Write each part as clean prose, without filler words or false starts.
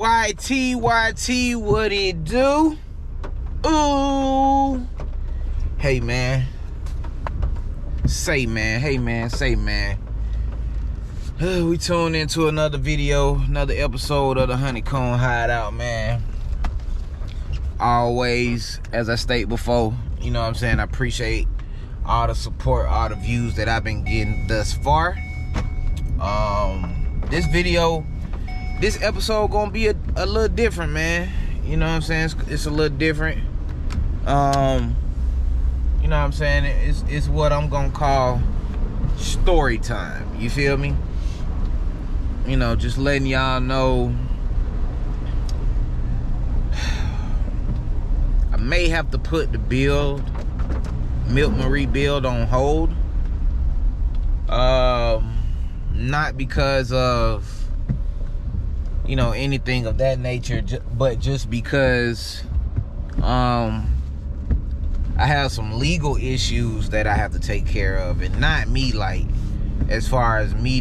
YT, what it do? Ooh. Hey man. Say man. We tuned into another video, another episode of the Honeycomb Hideout, man. Always, as I stated before, you know what I'm saying, I appreciate all the support, all the views that I've been getting thus far. This episode gonna be a little different, man. You know what I'm saying? It's a little different. You know what I'm saying? It's what I'm gonna call story time. You feel me? You know, just letting y'all know I may have to put the Milk Marie build on hold. Not because of, you know, anything of that nature, but just because I have some legal issues that I have to take care of, and not me, like, as far as me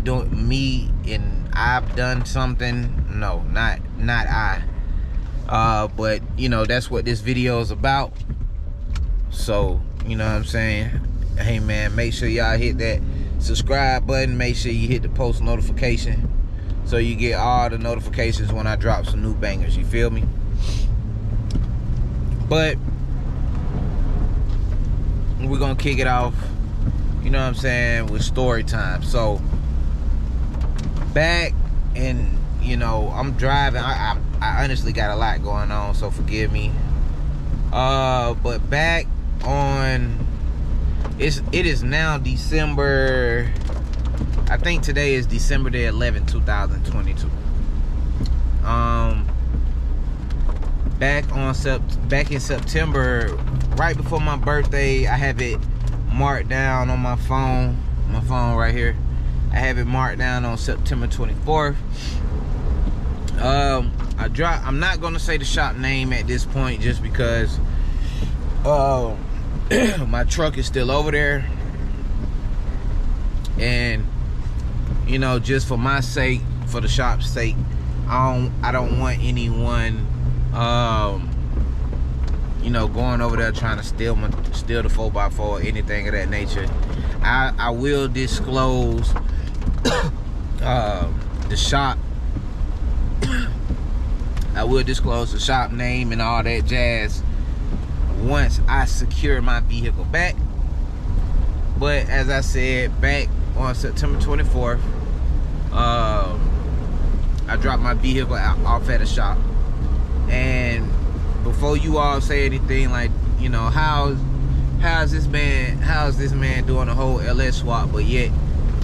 and I've done something. No, not I. But you know, that's what this video is about. So, you know what I'm saying? Hey man, make sure y'all hit that subscribe button. Make sure you hit the post notification so you get all the notifications when I drop some new bangers. You feel me? But we're gonna kick it off, you know what I'm saying, with story time. So back, and you know, I'm driving. I honestly got a lot going on, so forgive me. But back on, it is now December, I think today is December the 11th, 2022. Back in September, right before my birthday, I have it marked down on my phone right here. I have it marked down on September 24th. I'm not gonna say the shop name at this point, just because my truck is still over there, and you know, just for my sake, for the shop's sake, I don't want anyone you know, going over there trying to steal the 4x4 or anything of that nature. I will disclose the shop. I will disclose the shop name and all that jazz once I secure my vehicle back. But as I said, back on September 24th, I dropped my vehicle off at a shop. And before you all say anything like, you know, how's this man doing a whole LS swap, but yet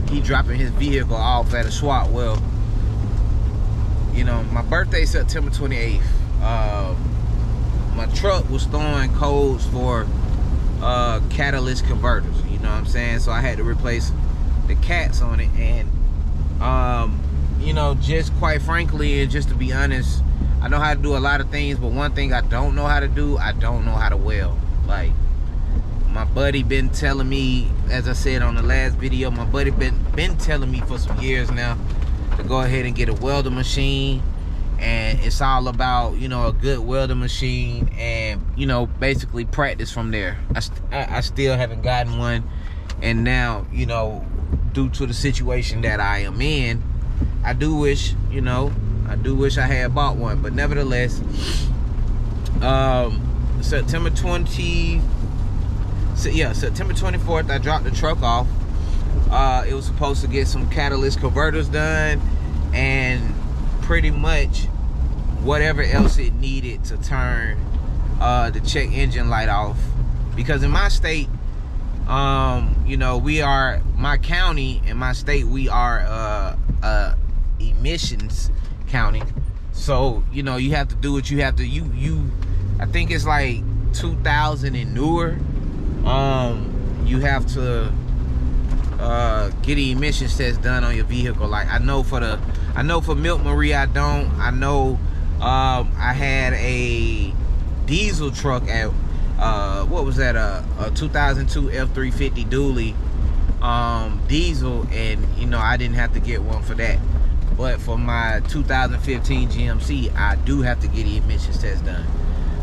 he dropping his vehicle off at a swap? Well, you know, my birthday September 28th. My truck was throwing codes for catalyst converters. You know what I'm saying? So I had to replace the cats on it. And you know, just quite frankly, and just to be honest, I know how to do a lot of things, but one thing I don't know how to do, I don't know how to weld. Like, my buddy been telling me, as I said on the last video, my buddy been telling me for some years now to go ahead and get a welder machine. And it's all about, you know, a good welder machine, and, you know, basically practice from there. I still haven't gotten one, and now, you know, due to the situation that I am in, I do wish I had bought one. But nevertheless, September 24th, I dropped the truck off. It was supposed to get some catalyst converters done, and pretty much whatever else it needed to turn the check engine light off. Because in my state, you know, my county and my state, we are emissions county. So, you know, you have to do what you have to. I think it's like 2,000 and newer. You have to get the emissions test done on your vehicle. Like, I know for Milk Marie, I don't. I know I had a diesel truck at what was that, a 2002 F350 dually diesel, and you know, I didn't have to get one for that. But for my 2015 GMC, I do have to get the emissions test done.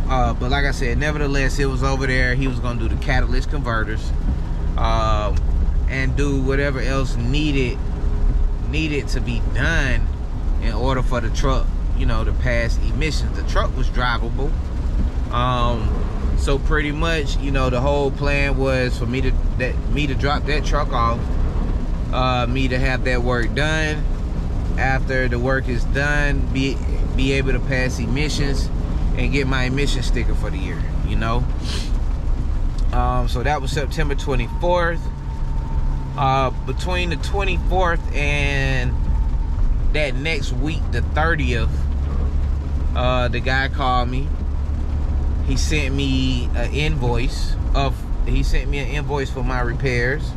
But like I said, nevertheless, it was over there. He was gonna do the catalyst converters, and do whatever else needed to be done in order for the truck, you know, to pass emissions. The truck was drivable. So pretty much, you know, the whole plan was for me to drop that truck off, me to have that work done. After the work is done, be able to pass emissions and get my emission sticker for the year, you know. So that was September 24th. Between the 24th and that next week, the 30th, the guy called me. He sent me an invoice for my repairs.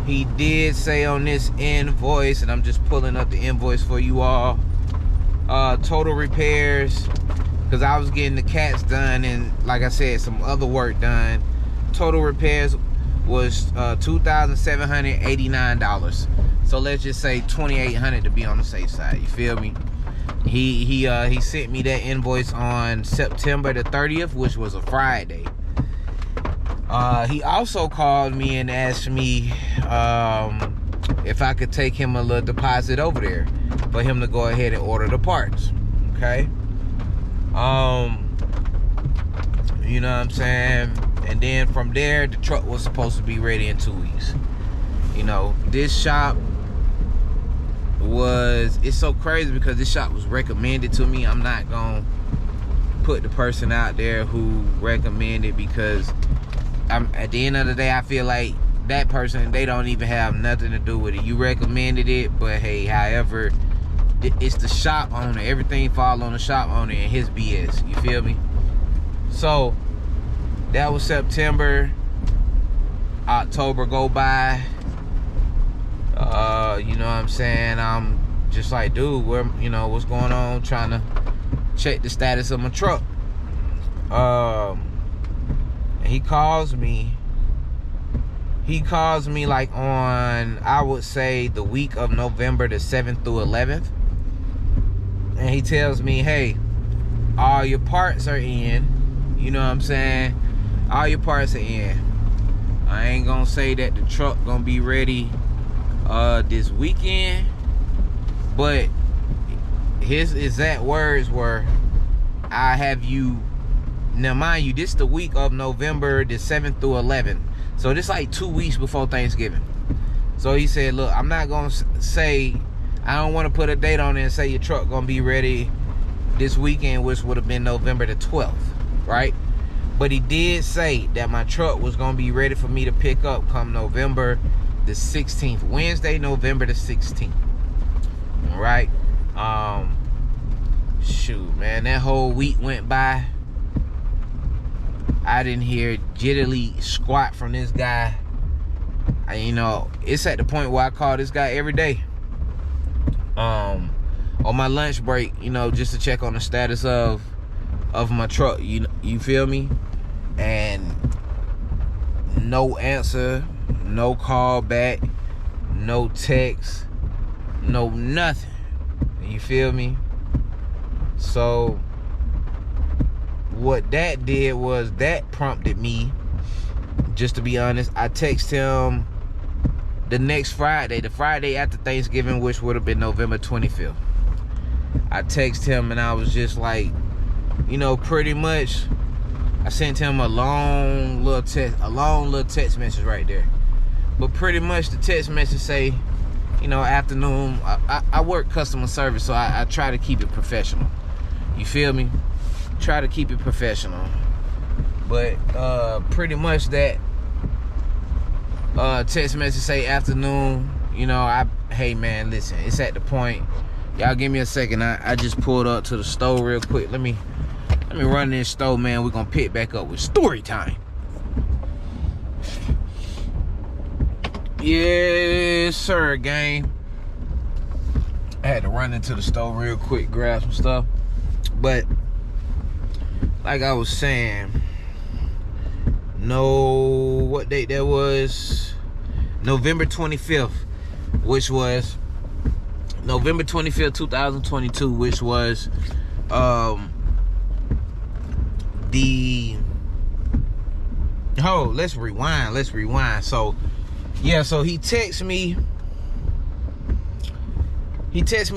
He did say on this invoice, and I'm just pulling up the invoice for you all, total repairs, because I was getting the cats done and, like I said, some other work done. Total repairs was $2,789. So let's just say $2,800 to be on the safe side. You feel me? He sent me that invoice on September the 30th, which was a Friday. He also called me and asked me if I could take him a little deposit over there for him to go ahead and order the parts. Okay. You know what I'm saying? And then from there, the truck was supposed to be ready in 2 weeks. You know, this shop it's so crazy because this shop was recommended to me. I'm not gonna put the person out there who recommended, because at the end of the day, I feel like that person, they don't even have nothing to do with it. You recommended it, but hey, however, it's the shop owner. Everything falls on the shop owner and his BS. You feel me? So that was September. October go by. You know what I'm saying? I'm just like, dude, what's going on? Trying to check the status of my truck. And he calls me like on, I would say, the week of November the 7th through 11th. And he tells me, hey, all your parts are in. You know what I'm saying? All your parts are in. I ain't gonna say that the truck gonna be ready this weekend, but his exact words were, I have you, now mind you, this is the week of November the 7th through 11th, so this like 2 weeks before Thanksgiving. So he said, look, I'm not gonna say, I don't want to put a date on it and say your truck gonna be ready this weekend, which would have been November the 12th, right? But he did say that my truck was gonna be ready for me to pick up come November the 16th, Wednesday, November the 16th. All right. Shoot, man, that whole week went by. I didn't hear jiddly squat from this guy. You know, it's at the point where I call this guy every day. On my lunch break, you know, just to check on the status of my truck. You feel me? And no answer, no call back, no text, no nothing. You feel me? So what that did was that prompted me, just to be honest, I texted him the next Friday, the Friday after Thanksgiving, which would have been November 25th. I texted him and I was just like, you know, pretty much I sent him a long little text message right there. But pretty much the text message say, you know, afternoon, I work customer service, so I try to keep it professional. You feel me? Try to keep it professional. But pretty much that text message say afternoon, you know, hey man, listen, it's at the point. Y'all give me a second. I just pulled up to the store real quick. Let me run this store, man. We're gonna pick back up with story time. Yes, sir, gang. I had to run into the store real quick, grab some stuff. But like I was saying, what date that was? November 25th which was November 25th, 2022, which was let's rewind. So yeah, so he texted me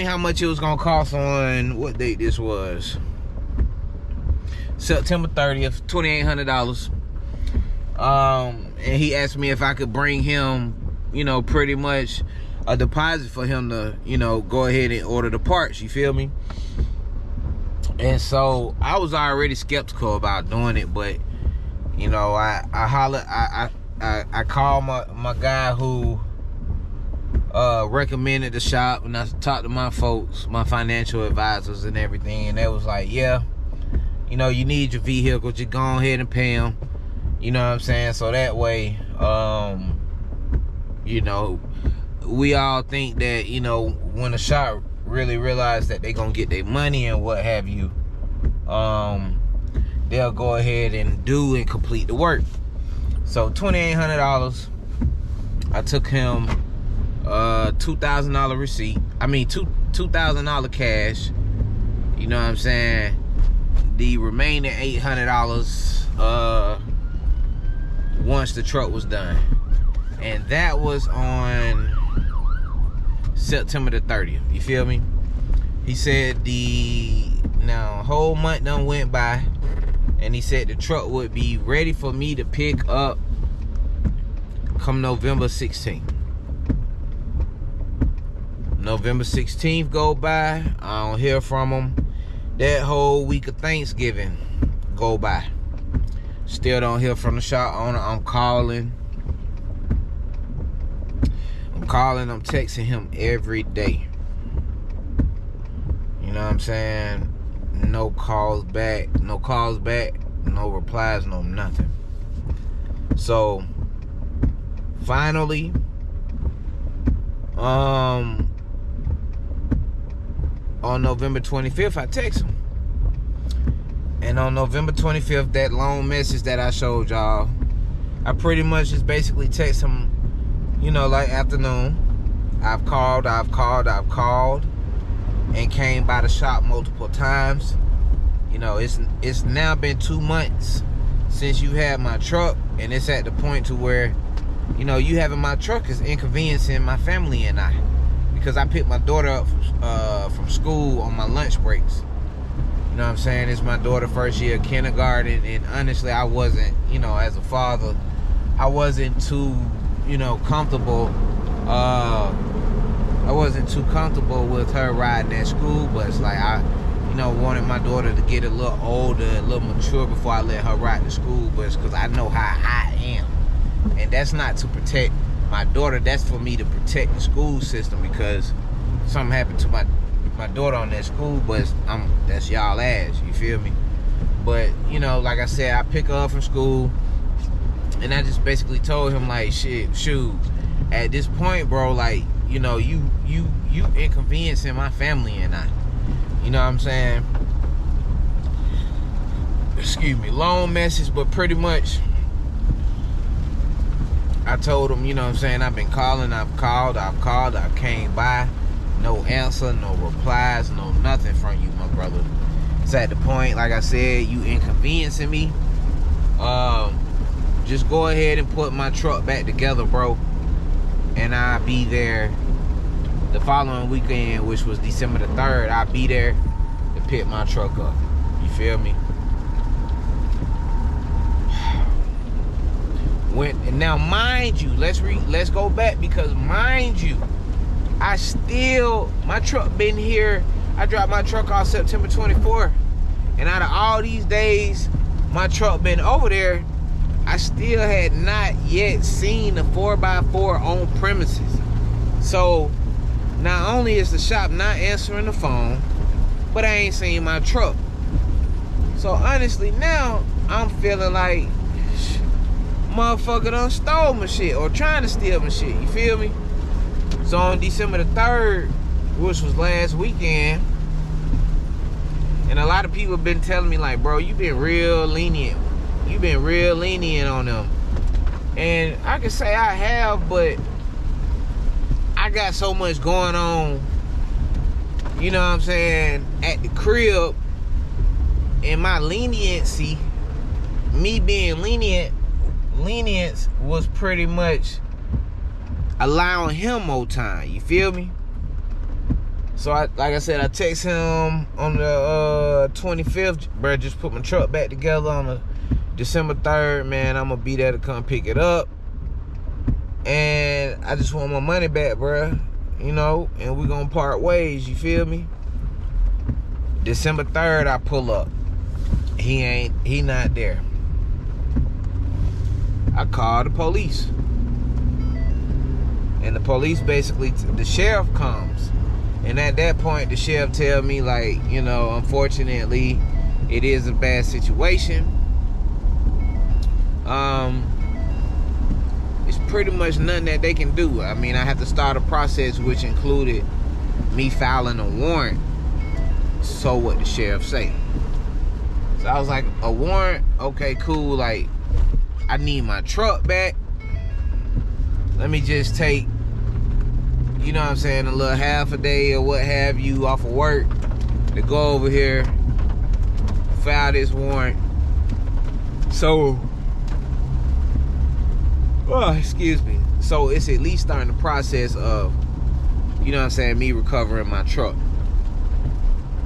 how much it was gonna cost on what date this was. September 30th, $2,800. And he asked me if I could bring him, pretty much a deposit for him to, go ahead and order the parts, you feel me? And so I was already skeptical about doing it, but I called my guy who recommended the shop, and I talked to my folks, my financial advisors and everything, and they was like, yeah, you need your vehicle, just go ahead and pay them. You know what I'm saying? So that way, we all think that, when the shop really realize that they gonna get their money and what have you, they'll go ahead and do and complete the work. So $2,800, I took him $2,000 receipt. I mean $2,000 cash. You know what I'm saying? The remaining $800 once the truck was done, and that was on September the 30th. You feel me? He said whole month done went by, and he said the truck would be ready for me to pick up come November 16th. November 16th go by, I don't hear from him. That whole week of Thanksgiving go by, still don't hear from the shop owner. I'm calling, I'm texting him every day. You know what I'm saying? No calls back, no replies, no nothing. So finally, on November 25th, I text him. And on November 25th, that long message that I showed y'all, I pretty much just basically text him, like afternoon. I've called, and came by the shop multiple times. It's now been 2 months since you had my truck, and it's at the point to where, you having my truck is inconveniencing my family and I, because I picked my daughter up from school on my lunch breaks. You know what I'm saying? It's my daughter first year of kindergarten, and honestly, I wasn't, as a father, I wasn't too, comfortable. I wasn't too comfortable with her riding at school, but it's like I, wanted my daughter to get a little older, a little mature before I let her ride to school, but it's because I know how I am. And that's not to protect my daughter, that's for me to protect the school system, because something happened to my daughter on that school bus, that's y'all ass, you feel me? But like I said, I pick her up from school, and I just basically told him, like, shoot, at this point, bro, like, you inconveniencing my family and I, you know what I'm saying? Excuse me, long message, but pretty much I told him, what I'm saying, I've been calling, I've called, I came by, no answer, no replies, no nothing from you, my brother. It's at the point, like I said, you inconveniencing me. Just go ahead and put my truck back together, bro, and I'll be there the following weekend, which was December the 3rd. I'll be there to pick my truck up. You feel me? Now, mind you, let's go back, because mind you, my truck been here. I dropped my truck off September 24th, and out of all these days my truck been over there, I still had not yet seen the 4x4 on premises. So not only is the shop not answering the phone, but I ain't seen my truck. So honestly, now I'm feeling like motherfucker done stole my shit, or trying to steal my shit, you feel me? So on December the 3rd, which was last weekend, and a lot of people have been telling me, like, bro, you been real lenient on them. And I can say I have, but I I got so much going on, you know what I'm saying, at the crib, and my leniency, me being lenience was pretty much allowing him more time, you feel me? So like I said, I text him on the 25th, bro, just put my truck back together on the December 3rd, man. I'm gonna be there to come pick it up. And I just want my money back, bro. You know, and we gonna part ways, you feel me? December 3rd, I pull up. He not there. I call the police. And the police basically, the sheriff comes. And at that point, the sheriff tell me, like, you know, unfortunately, it is a bad situation. It's pretty much nothing that they can do. I mean, I have to start a process which included me filing a warrant. So what the sheriff say? So I was like, a warrant? Okay, cool. Like, I need my truck back. Let me just take, you know what I'm saying, a little half a day or what have you off of work to go over here, file this warrant. So, oh, excuse me. So it's at least starting the process of, you know what I'm saying, me recovering my truck.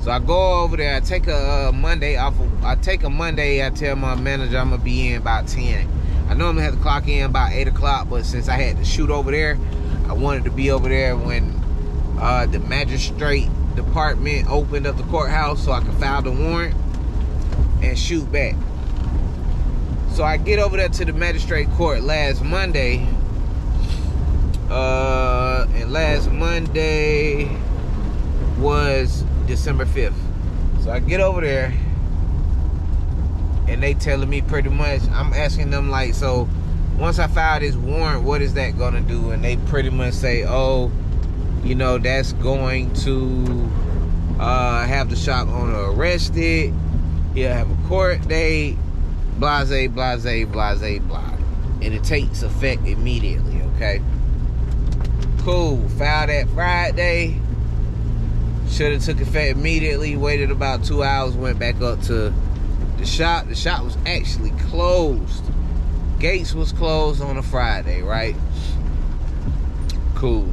So I go over there, I take a Monday off. I take a Monday, I tell my manager I'm gonna be in about 10. I normally have to clock in about 8 o'clock, but since I had to shoot over there, I wanted to be over there when the magistrate department opened up the courthouse so I could file the warrant and shoot back. So I get over there to the magistrate court last Monday. And last Monday was December 5th. So I get over there and they telling me pretty much, I'm asking them like, so once I file this warrant, what is that gonna do? And they pretty much say, oh, you know, that's going to have the shop owner arrested. He'll have a court date, blase, blase, blase, blah. And it takes effect immediately, okay? Cool, filed that Friday. Should have took effect immediately, waited about 2 hours, went back up to the shop. The shop was actually closed. Gates was closed on a Friday, right? Cool.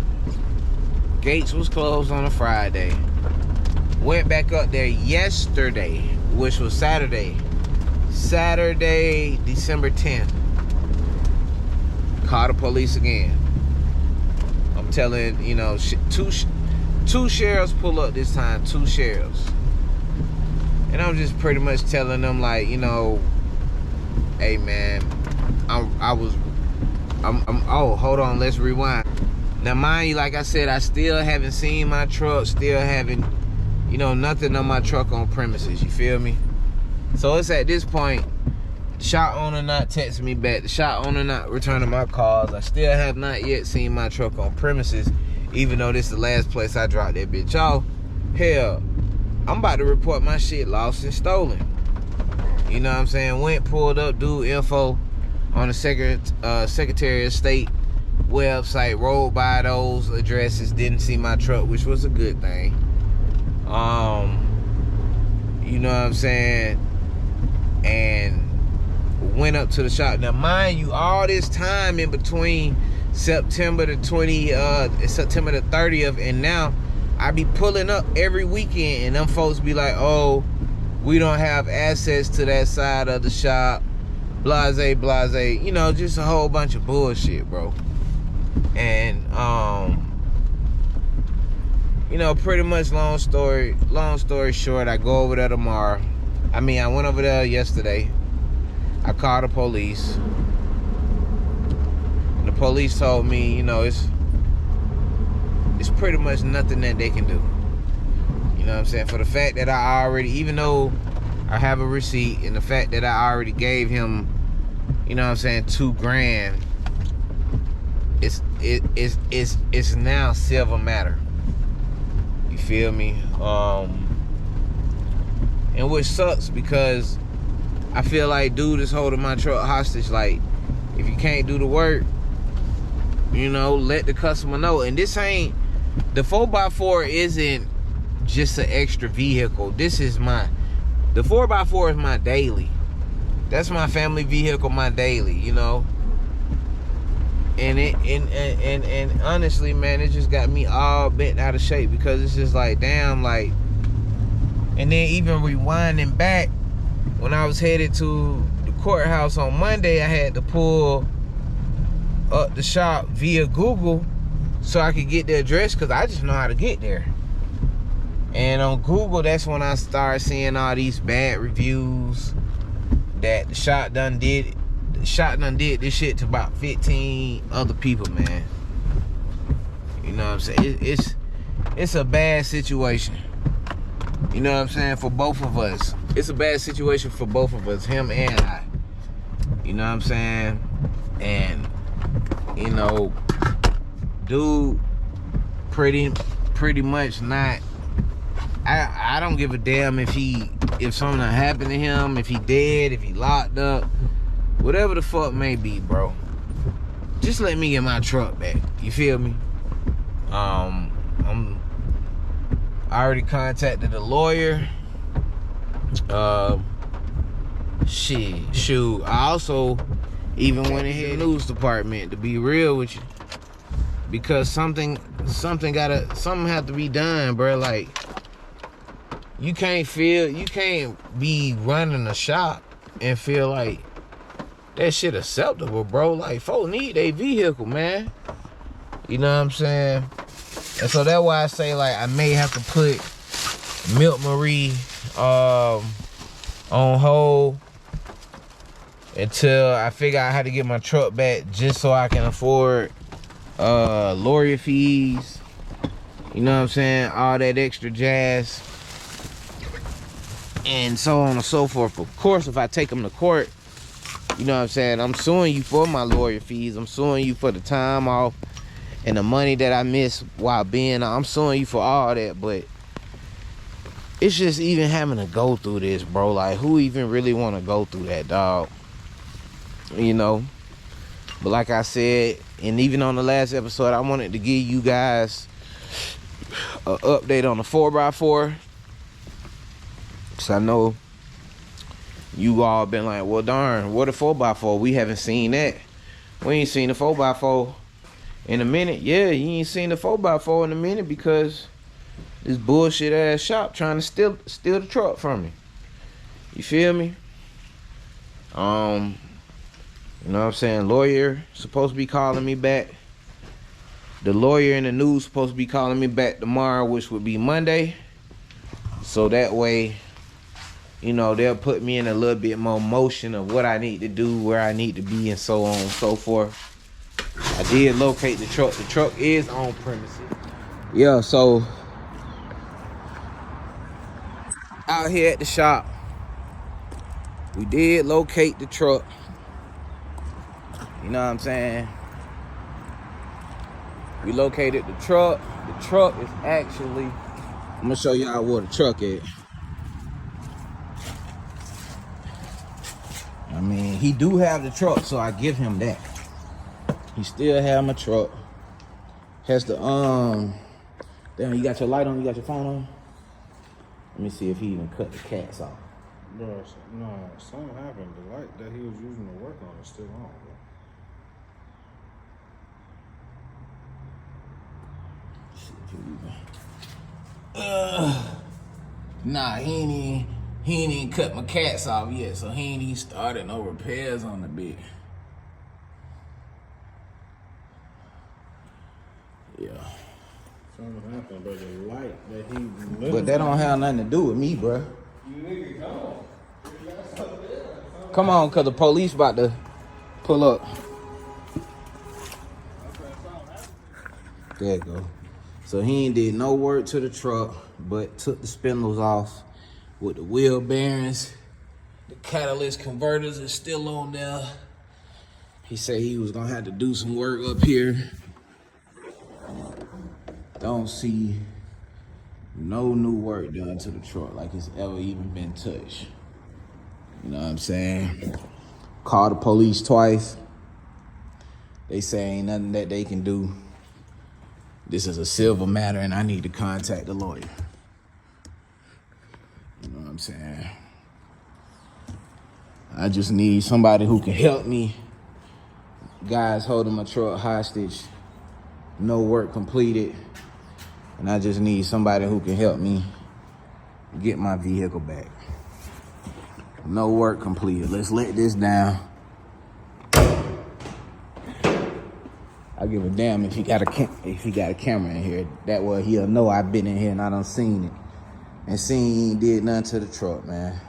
Gates was closed on a Friday. Went back up there yesterday, which was Saturday. Saturday, December 10th. Called the police again. I'm telling, you know, two sheriffs pull up this time, 2 sheriffs. And I'm just pretty much telling them, like, you know, hey man, oh, hold on, let's rewind. Now mind you, like I said, I still haven't seen my truck, still haven't, you know, nothing on my truck on premises, you feel me? So it's at this point, the shop owner not texting me back, the shop owner not returning my calls. I still have not yet seen my truck on premises, even though this is the last place I dropped that bitch off. Hell, I'm about to report my shit lost and stolen. You know what I'm saying? Went, pulled up, dude info on the Secretary of State website, rolled by those addresses, didn't see my truck, which was a good thing. You know what I'm saying? And went up to the shop. Now mind you, all this time in between September the 30th and now, I be pulling up every weekend and them folks be like, oh, we don't have access to that side of the shop, blase, blase, you know, just a whole bunch of bullshit, bro. And you know, pretty much long story short, I go over there tomorrow. I went over there yesterday. I called the police. And the police told me, you know, it's pretty much nothing that they can do. You know what I'm saying? For the fact that I already, even though I have a receipt, and the fact that I already gave him, you know what I'm saying, $2,000, it's now civil matter. You feel me? And which sucks because I feel like dude is holding my truck hostage. Like, if you can't do the work, You know, let the customer know. And this ain't, the 4x4 isn't just an extra vehicle. The 4x4 is my daily. That's my family vehicle, my daily, you know. And honestly, man, it just got me all bent out of shape, because it's just like, damn, like, and then even rewinding back, when I was headed to the courthouse on Monday, I had to pull up the shop via Google so I could get the address, because I just know how to get there. And on Google, that's when I started seeing all these bad reviews that the shop done did this shit to about 15 other people, man. You know what I'm saying? It's a bad situation. You know what I'm saying? For both of us. It's a bad situation for both of us, him and I. You know what I'm saying? And, you know, dude pretty much not, I don't give a damn if something happened to him, if he dead, if he locked up, whatever the fuck may be, bro. Just let me get my truck back. You feel me? I already contacted a lawyer. Shoot. I also even went ahead to the news department, to be real with you, because something have to be done, bro. Like, you can't be running a shop and feel like that shit acceptable, bro. Like, folks need a vehicle, man. You know what I'm saying? And so that's why I say, like, I may have to put Milk Marie on hold until I figure out how to get my truck back, just so I can afford lawyer fees, you know what I'm saying, all that extra jazz, and so on and so forth. Of course, if I take them to court, you know what I'm saying, I'm suing you for my lawyer fees, I'm suing you for the time off and the money that I missed while being, I'm suing you for all that. But it's just even having to go through this, bro. Like, who even really want to go through that, dog? You know? But like I said, and even on the last episode, I wanted to give you guys an update on the 4x4. Because I know you all been like, well, darn, what a 4x4? We haven't seen that. We ain't seen the 4x4 in a minute. Yeah, you ain't seen the 4x4 in a minute because this bullshit ass shop trying to steal the truck from me. You feel me? You know what I'm saying? Lawyer supposed to be calling me back. The lawyer in the news supposed to be calling me back tomorrow, which would be Monday. So that way, you know, they'll put me in a little bit more motion of what I need to do, where I need to be, and so on and so forth. I did locate the truck. The truck is on premises. Yeah, so out here at the shop, we did locate the truck. You know what I'm saying? We located the truck. The truck is actually, I'm gonna show y'all where the truck is. I mean, he do have the truck, so I give him that. He still have my truck. Has the damn, you got your light on, you got your phone on? Let me see if he even cut the cats off. Bro, no, something happened. The light that he was using to work on is still on, bro. Nah, he ain't even cut my cats off yet, so he ain't even started no repairs on the bit. Yeah. Something happened, but the light that he... But that don't have nothing to do with me, bro. You nigga, come on. Come on, cause the police about to pull up. There you go. So he ain't did no work to the truck, but took the spindles off with the wheel bearings. The catalyst converters is still on there. He said he was gonna have to do some work up here. Don't see no new work done to the truck like it's ever even been touched. You know what I'm saying? Called the police twice. They say ain't nothing that they can do. This is a civil matter and I need to contact the lawyer. You know what I'm saying? I just need somebody who can help me. Guys holding my truck hostage. No work completed. And I just need somebody who can help me get my vehicle back. No work completed. Let's let this down. I give a damn if he got a camera in here. That way he'll know I've been in here and I done seen it. And seen he ain't did nothing to the truck, man.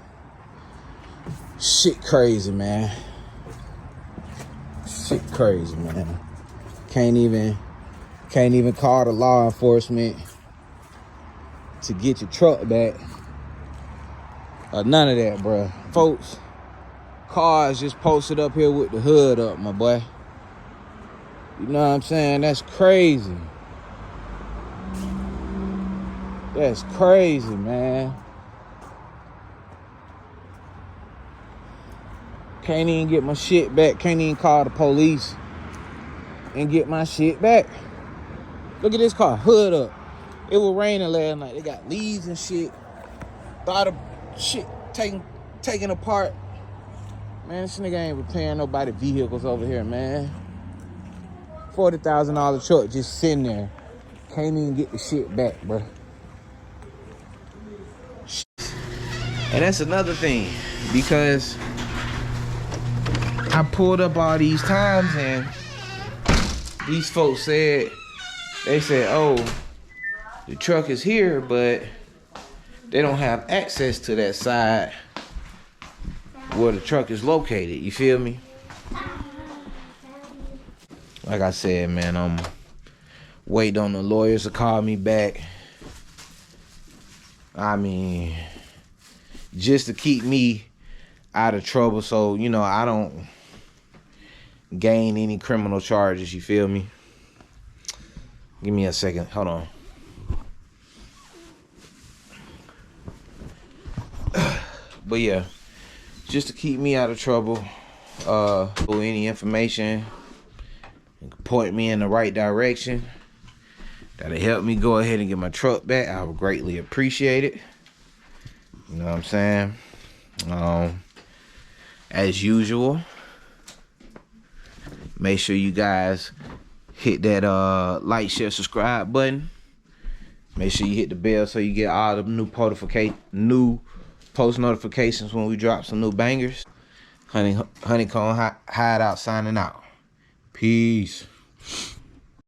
Shit crazy, man. Shit crazy, man. Can't even call the law enforcement to get your truck back. None of that, bruh. Folks, cars just posted up here with the hood up, my boy. You know what I'm saying? That's crazy. That's crazy, man. Can't even get my shit back. Can't even call the police and get my shit back. Look at this car, hood up. It was raining last night. They got leaves and shit. Thought of shit taken apart. Man, this nigga ain't repairing nobody vehicles over here, man. $40,000 truck just sitting there. Can't even get the shit back, bro. And that's another thing, because I pulled up all these times and these folks said, oh, the truck is here, but they don't have access to that side where the truck is located. You feel me? Like I said, man, I'm waiting on the lawyers to call me back. I mean, just to keep me out of trouble so, you know, I don't gain any criminal charges, you feel me? Give me a second, hold on. But yeah, just to keep me out of trouble, any information point me in the right direction that'll help me go ahead and get my truck back, I would greatly appreciate it. You know what I'm saying? As usual, make sure you guys hit that like, share, subscribe button. Make sure you hit the bell so you get all the new post notifications when we drop some new bangers. Honeycomb Hideout signing out. Peace.